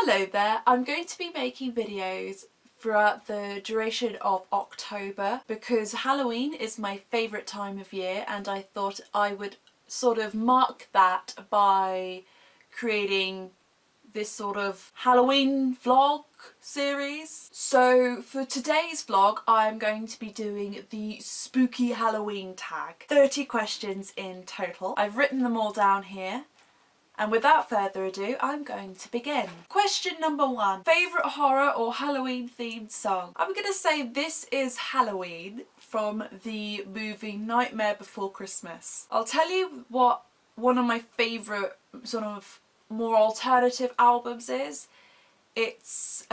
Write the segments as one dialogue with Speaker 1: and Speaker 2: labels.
Speaker 1: Hello there, I'm going to be making videos throughout the duration of October because Halloween is my favourite time of year, and I thought I would sort of mark that by creating this sort of Halloween vlog series. So for today's vlog I'm going to be doing the spooky Halloween tag. 30 questions in total. I've written them all down here. And without further ado, I'm going to begin. Question number 1. Favourite horror or Halloween themed song? I'm going to say this is Halloween from the movie Nightmare Before Christmas. I'll tell you what one of my favourite sort of more alternative albums is. It's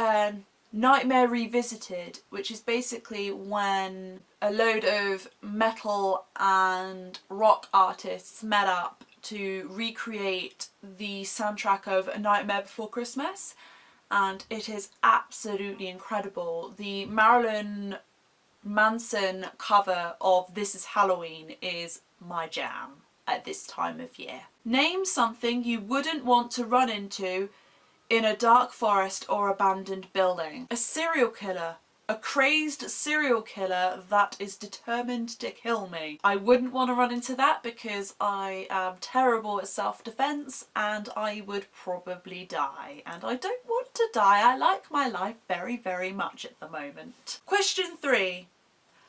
Speaker 1: Nightmare Revisited, which is basically when a load of metal and rock artists met up to recreate the soundtrack of A Nightmare Before Christmas, and it is absolutely incredible. The Marilyn Manson cover of This Is Halloween is my jam at this time of year. Name something you wouldn't want to run into in a dark forest or abandoned building. A serial killer. A crazed serial killer that is determined to kill me. I wouldn't want to run into that because I am terrible at self-defense and I would probably die. And I don't want to die. I like my life very, very much at the moment. Question 3.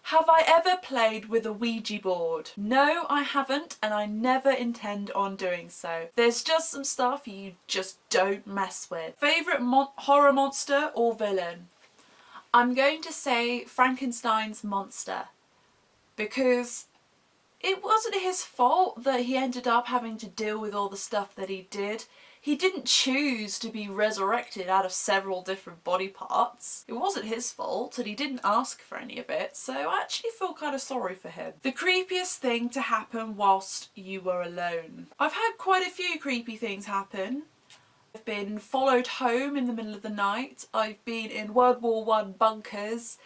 Speaker 1: Have I ever played with a Ouija board? No, I haven't, and I never intend on doing so. There's just some stuff you just don't mess with. Favourite horror monster or villain? I'm going to say Frankenstein's monster, because it wasn't his fault that he ended up having to deal with all the stuff that he did. He didn't choose to be resurrected out of several different body parts. It wasn't his fault and he didn't ask for any of it, so I actually feel kind of sorry for him. The creepiest thing to happen whilst you were alone. I've had quite a few creepy things happen. I've been followed home in the middle of the night. I've been in World War I bunkers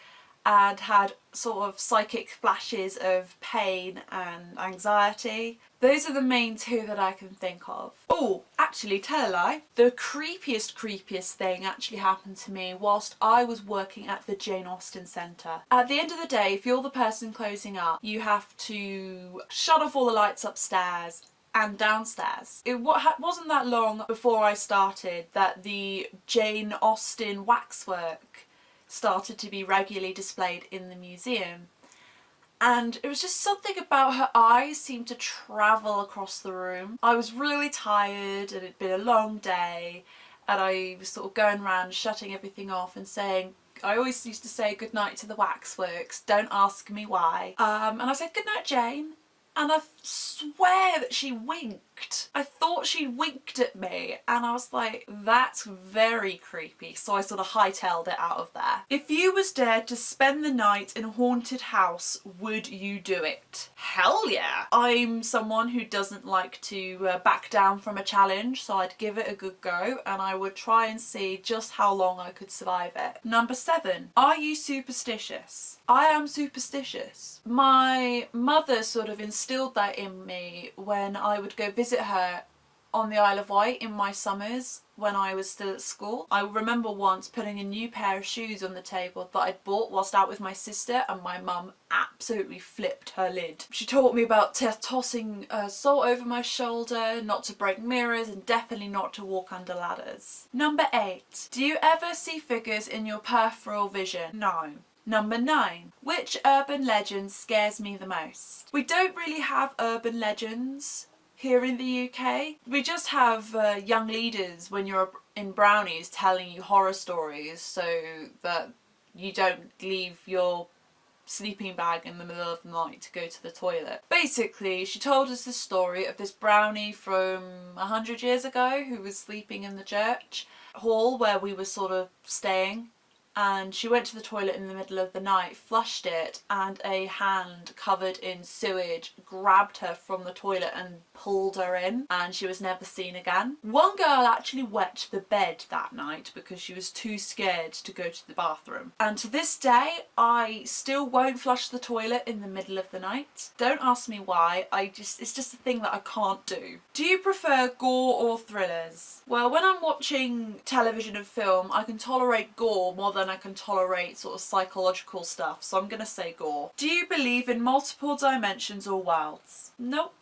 Speaker 1: and had sort of psychic flashes of pain and anxiety. Those are the main two that I can think of. Oh, actually, tell a lie. The creepiest thing actually happened to me whilst I was working at the Jane Austen Centre. At the end of the day, if you're the person closing up, you have to shut off all the lights upstairs and downstairs. It wasn't that long before I started that the Jane Austen waxwork started to be regularly displayed in the museum, and it was just something about her eyes seemed to travel across the room. I was really tired and it'd been a long day, and I was sort of going around shutting everything off and saying, I always used to say good night to the waxworks, don't ask me why. And I said good night, Jane. And I swear that she winked. I thought she winked at me and I was like, that's very creepy. So I sort of hightailed it out of there. If you was dared to spend the night in a haunted house, would you do it? Hell yeah. I'm someone who doesn't like to back down from a challenge, so I'd give it a good go and I would try and see just how long I could survive it. Number 7. Are you superstitious? I am superstitious. My mother sort of instilled that in me when I would go visit her on the Isle of Wight in my summers when I was still at school. I remember once putting a new pair of shoes on the table that I'd bought whilst out with my sister, and my mum absolutely flipped her lid. She taught me about tossing salt over my shoulder, not to break mirrors, and definitely not to walk under ladders. Number 8. Do you ever see figures in your peripheral vision? No. Number 9. Which urban legend scares me the most? We don't really have urban legends here in the UK. We just have young leaders when you're in brownies telling you horror stories so that you don't leave your sleeping bag in the middle of the night to go to the toilet. Basically, she told us the story of this brownie from 100 years ago who was sleeping in the church hall where we were sort of staying and she went to the toilet in the middle of the night, flushed it, and a hand covered in sewage grabbed her from the toilet and pulled her in, and she was never seen again. One girl actually wet the bed that night because she was too scared to go to the bathroom. And to this day, I still won't flush the toilet in the middle of the night. Don't ask me why, it's just a thing that I can't do. Do you prefer gore or thrillers? Well, when I'm watching television and film, I can tolerate gore more than I can tolerate sort of psychological stuff, so I'm gonna say gore. Do you believe in multiple dimensions or worlds? Nope.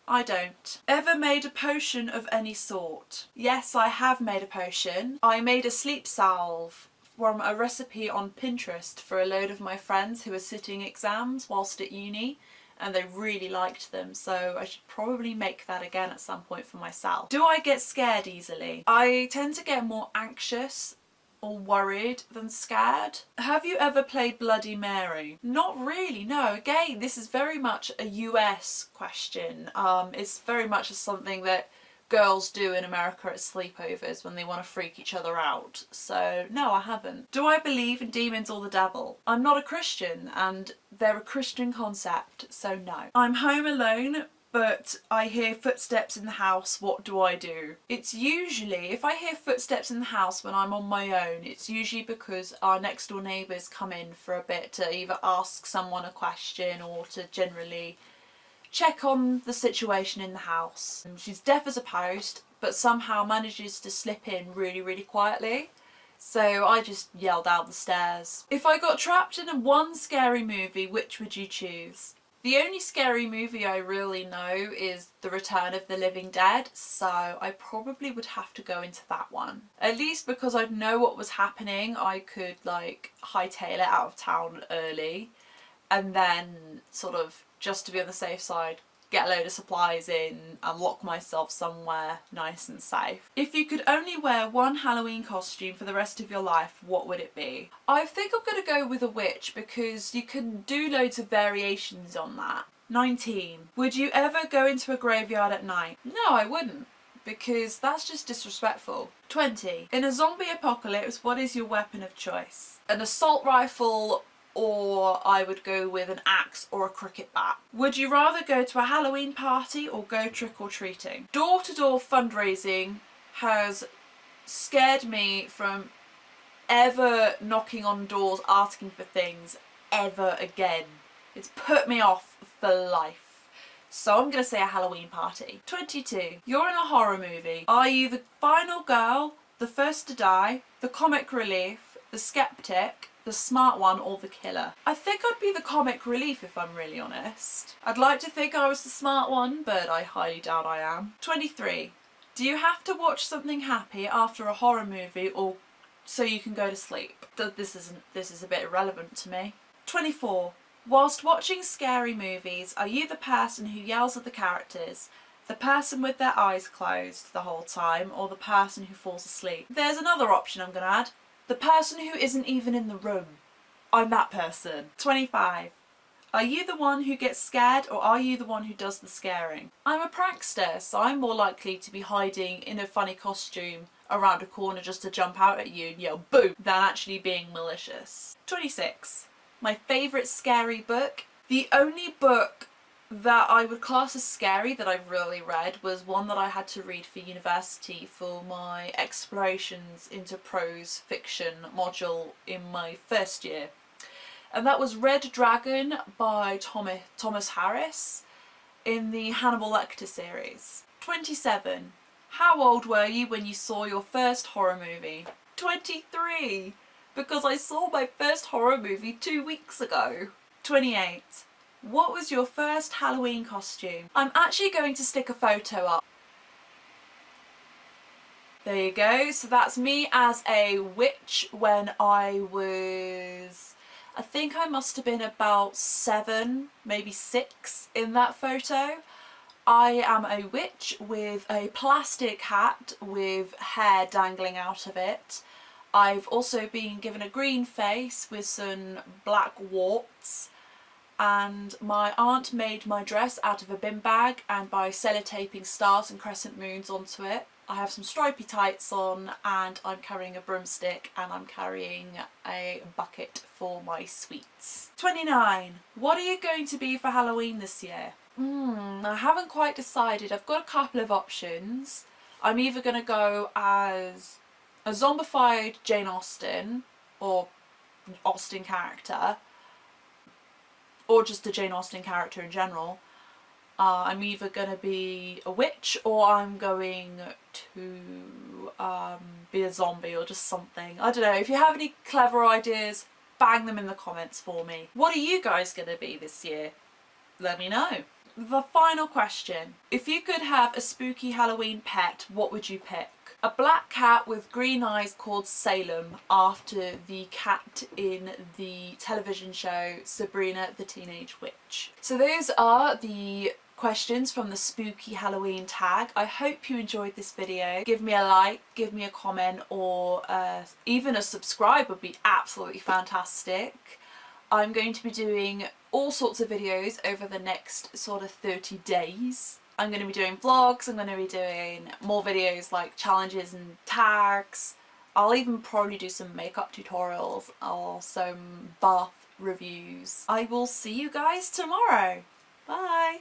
Speaker 1: I don't. Ever made a potion of any sort? Yes, I have made a potion. I made a sleep salve from a recipe on Pinterest for a load of my friends who were sitting exams whilst at uni, and they really liked them, so I should probably make that again at some point for myself. Do I get scared easily? I tend to get more anxious or worried than scared. Have you ever played Bloody Mary? Not really, no. Again, this is very much a US question. It's very much something that girls do in America at sleepovers when they want to freak each other out. So no, I haven't. Do I believe in demons or the devil? I'm not a Christian, and they're a Christian concept, so no. I'm home alone, but I hear footsteps in the house. What do I do? It's usually, if I hear footsteps in the house when I'm on my own, it's usually because our next door neighbours come in for a bit to either ask someone a question or to generally check on the situation in the house. She's deaf as a post, but somehow manages to slip in really, really quietly. So I just yelled out the stairs. If I got trapped in one scary movie, which would you choose? The only scary movie I really know is The Return of the Living Dead, so I probably would have to go into that one. At least because I'd know what was happening, I could like hightail it out of town early, and then sort of, just to be on the safe side, get a load of supplies in and lock myself somewhere nice and safe. If you could only wear one Halloween costume for the rest of your life, what would it be? I think I'm gonna go with a witch because you can do loads of variations on that. 19. Would you ever go into a graveyard at night? No, I wouldn't, because that's just disrespectful. 20. In a zombie apocalypse, what is your weapon of choice? An assault rifle, or I would go with an axe or a cricket bat. Would you rather go to a Halloween party or go trick-or-treating? Door-to-door fundraising has scared me from ever knocking on doors asking for things ever again. It's put me off for life. So I'm going to say a Halloween party. 22. You're in a horror movie. Are you the final girl, the first to die, the comic relief, the skeptic, the smart one, or the killer? I think I'd be the comic relief if I'm really honest. I'd like to think I was the smart one, but I highly doubt I am. 23. Do you have to watch something happy after a horror movie or so you can go to sleep? This is a bit irrelevant to me. 24. Whilst watching scary movies, are you the person who yells at the characters, the person with their eyes closed the whole time, or the person who falls asleep? There's another option I'm gonna add. The person who isn't even in the room. I'm that person. 25. Are you the one who gets scared, or are you the one who does the scaring? I'm a prankster, so I'm more likely to be hiding in a funny costume around a corner just to jump out at you and yell boo, than actually being malicious. 26. My favourite scary book. The only book that I would class as scary that I've really read was one that I had to read for university for my explorations into prose fiction module in my first year. And that was Red Dragon by Thomas Harris in the Hannibal Lecter series. 27. How old were you when you saw your first horror movie? 23, because I saw my first horror movie 2 weeks ago. 28. What was your first Halloween costume? I'm actually going to stick a photo up. There you go. So that's me as a witch when I think I must have been about 7, maybe 6 in that photo. I am a witch with a plastic hat with hair dangling out of it. I've also been given a green face with some black warts. And my aunt made my dress out of a bin bag and by sellotaping stars and crescent moons onto it. I have some stripy tights on, and I'm carrying a broomstick, and I'm carrying a bucket for my sweets. 29. What are you going to be for Halloween this year? I haven't quite decided. I've got a couple of options. I'm either going to go as a zombified Jane Austen, or Austen character, or just a Jane Austen character in general. I'm either going to be a witch, or I'm going to be a zombie, or just something. I don't know. If you have any clever ideas, bang them in the comments for me. What are you guys going to be this year? Let me know. The final question. If you could have a spooky Halloween pet, what would you pick? A black cat with green eyes called Salem, after the cat in the television show Sabrina the Teenage Witch. So those are the questions from the spooky Halloween tag. I hope you enjoyed this video. Give me a like, give me a comment, or even a subscribe would be absolutely fantastic. I'm going to be doing all sorts of videos over the next sort of 30 days. I'm going to be doing vlogs, I'm going to be doing more videos like challenges and tags. I'll even probably do some makeup tutorials or some bath reviews. I will see you guys tomorrow. Bye!